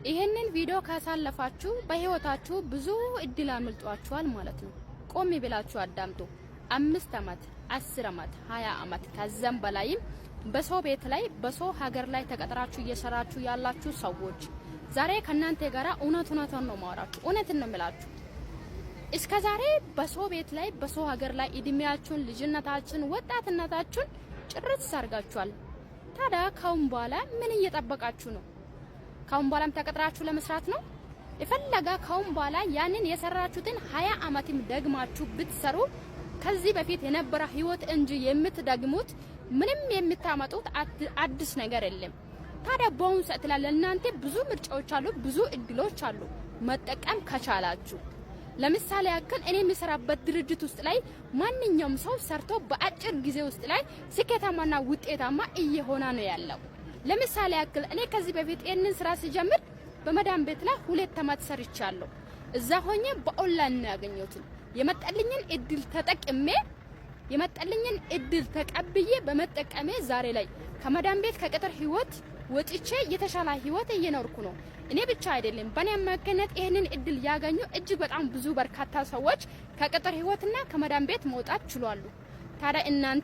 ይሄንን ቪዲዮ ካሳለፋችሁ በህይወታችሁ ብዙ እድል አምልጧችኋል ማለት ነው። ቆም ብላችሁ አዳምጡ። 5 አመት 10 አመት 20 አመት ከዛም በላይም በሰው ቤት ላይ በሰው ሀገር ላይ ተቀጥራችሁ እየሰራችሁ ያላችሁ ሰዎች ዛሬ ከናንተ ጋራ እውነቱን ነው ማወራችሁ። እውነትን ነው የምላችሁ። እስከ ዛሬ በሰው ቤት ላይ በሰው ሀገር ላይ እድሜያችሁን ልጅነታችሁን ወጣትነታችሁን ጭርት ሰርጋችኋል። ታዲያ ካሁን በኋላ ምን እየጠበቃችሁ ነው? ካሁን በኋላም ተቀጥራችሁ ለመስራት ነው? የፈለጋ ካሁን በኋላ ያንን የሰራችሁትን 20 አመትም ደግማችሁ ብትሰሩ ከዚህ በፊት የነበረ ህይወት እንጂ የምትደግሙት ምንም የምታመጡት አዲስ ነገር የለም። ታዲያ በአሁኑ ሰዓት ላይ ለእናንተ ብዙ ምርጫዎች አሉ፣ ብዙ እድሎች አሉ መጠቀም ከቻላችሁ። ለምሳሌ ያክል እኔ የምሰራበት ድርጅት ውስጥ ላይ ማንኛውም ሰው ሰርቶ በአጭር ጊዜ ውስጥ ላይ ስኬታማና ውጤታማ እየሆነ ነው ያለው። ለምሳሌ ያክል እኔ ከዚህ በፊት ይሄንን ስራ ሲጀምር በመዳም ቤት ላይ 2 አመት ሰርቻለሁ። እዛ ሆኜ በኦንላይን ነው ያገኘሁት። የመጣልኝን እድል ተቀብዬ በመጠቀሜ ዛሬ ላይ ከመዳም ቤት ከቅጥር ህይወት ወጥቼ የተሻለ ህይወት እየኖርኩ ነው። እኔ ብቻ አይደለም በእኔ አማካኝነት ይሄንን እድል ያገኙ እጅግ በጣም ብዙ በርካታ ሰዎች ከቅጥር ህይወትና ከመዳም ቤት መውጣት ችሏሉ። ታዲያ እናንተ